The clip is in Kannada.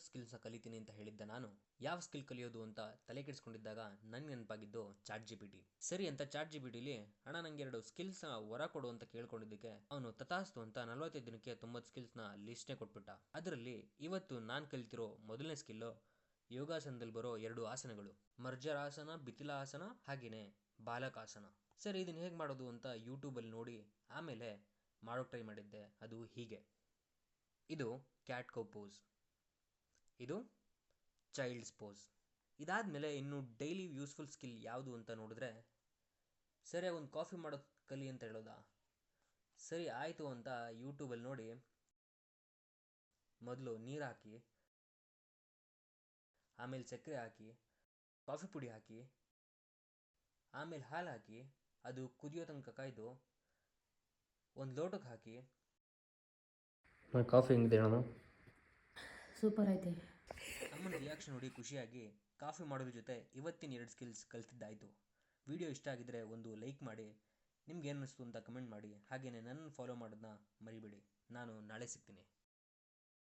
ಸ್ಕಿಲ್ಸ್ನ ಕಲಿತೀನಿ ಅಂತ ಹೇಳಿದ್ದ ನಾನು ಯಾವ ಸ್ಕಿಲ್ ಕಲಿಯೋದು ಅಂತ ತಲೆ ಕೆಡಿಸ್ಕೊಂಡಿದ್ದಾಗ ನನಗೆ ನೆನಪಾಗಿದ್ದು ಚಾಟ್ ಜಿ ಪಿ ಟಿ. ಸರಿ ಅಂತ ಚಾಟ್ ಜಿ ಪಿ ಟಿಲಿ ಅಣ್ಣ ನಂಗೆ 2 ಸ್ಕಿಲ್ಸ್ನ ಹೊರ ಕೊಡು ಅಂತ ಕೇಳ್ಕೊಂಡಿದ್ದಕ್ಕೆ ಅವನು ತಥಾಸ್ತು ಅಂತ 45 ದಿನಕ್ಕೆ 90 ಸ್ಕಿಲ್ಸ್ನ ಲಿಸ್ಟ್ನೇ ಕೊಟ್ಬಿಟ್ಟ. ಅದರಲ್ಲಿ ಇವತ್ತು ನಾನು ಕಲಿತಿರೋ ಮೊದಲನೇ ಸ್ಕಿಲ್ಲು ಯೋಗಾಸನದಲ್ಲಿ ಬರೋ 2 ಆಸನಗಳು, ಮರ್ಜರಾಸನ, ಬಿಥಿಲಾಸನ ಹಾಗೆಯೇ ಬಾಲಕಾಸನ. ಸರಿ ಇದನ್ನು ಹೇಗೆ ಮಾಡೋದು ಅಂತ ಯೂಟ್ಯೂಬಲ್ಲಿ ನೋಡಿ ಆಮೇಲೆ ಮಾಡೋಕೆ ಟ್ರೈ ಮಾಡಿದ್ದೆ. ಅದು ಹೀಗೆ: ಇದು ಕ್ಯಾಟ್ ಕೌ ಪೋಸ್, ಇದು ಚೈಲ್ಡ್ಸ್ ಪೋಸ್. ಇದಾದಮೇಲೆ ಇನ್ನು ಡೈಲಿ ಯೂಸ್ಫುಲ್ ಸ್ಕಿಲ್ ಯಾವುದು ಅಂತ ನೋಡಿದ್ರೆ, ಸರಿ ಒಂದು ಕಾಫಿ ಮಾಡೋದು ಕಲಿ ಅಂತ ಹೇಳೋದಾ? ಸರಿ ಆಯಿತು ಅಂತ ಯೂಟ್ಯೂಬಲ್ಲಿ ನೋಡಿ ಮೊದಲು ನೀರು ಹಾಕಿ, ಆಮೇಲೆ ಸಕ್ಕರೆ ಹಾಕಿ, ಕಾಫಿ ಪುಡಿ ಹಾಕಿ, ಆಮೇಲೆ ಹಾಲು ಹಾಕಿ, ಅದು ಕುದಿಯೋ ತನಕ ಕಾಯ್ದು ಒಂದು ಲೋಟಕ್ಕೆ ಹಾಕಿ. ಕಾಫಿ ಹೆಂಗಿದೆ ಅಣ್ಣ? ಸೂಪರ್ ಐತೆ. ಅಮ್ಮನ ರಿಯಾಕ್ಷನ್ ನೋಡಿ ಖುಷಿಯಾಗಿ ಕಾಫಿ ಮಾಡೋದ್ರ ಜೊತೆ ಇವತ್ತಿನ 2 ಸ್ಕಿಲ್ಸ್ ಕಲ್ತಿದ್ದಾಯಿತು. ವಿಡಿಯೋ ಇಷ್ಟ ಆಗಿದ್ರೆ ಒಂದು ಲೈಕ್ ಮಾಡಿ, ನಿಮ್ಗೆ ಏನು ಅನ್ನಿಸ್ತು ಅಂತ ಕಮೆಂಟ್ ಮಾಡಿ, ಹಾಗೆಯೇ ನನ್ನನ್ನು ಫಾಲೋ ಮಾಡೋದನ್ನ ಮರಿಬೇಡಿ. ನಾನು ನಾಳೆ ಸಿಗ್ತೀನಿ.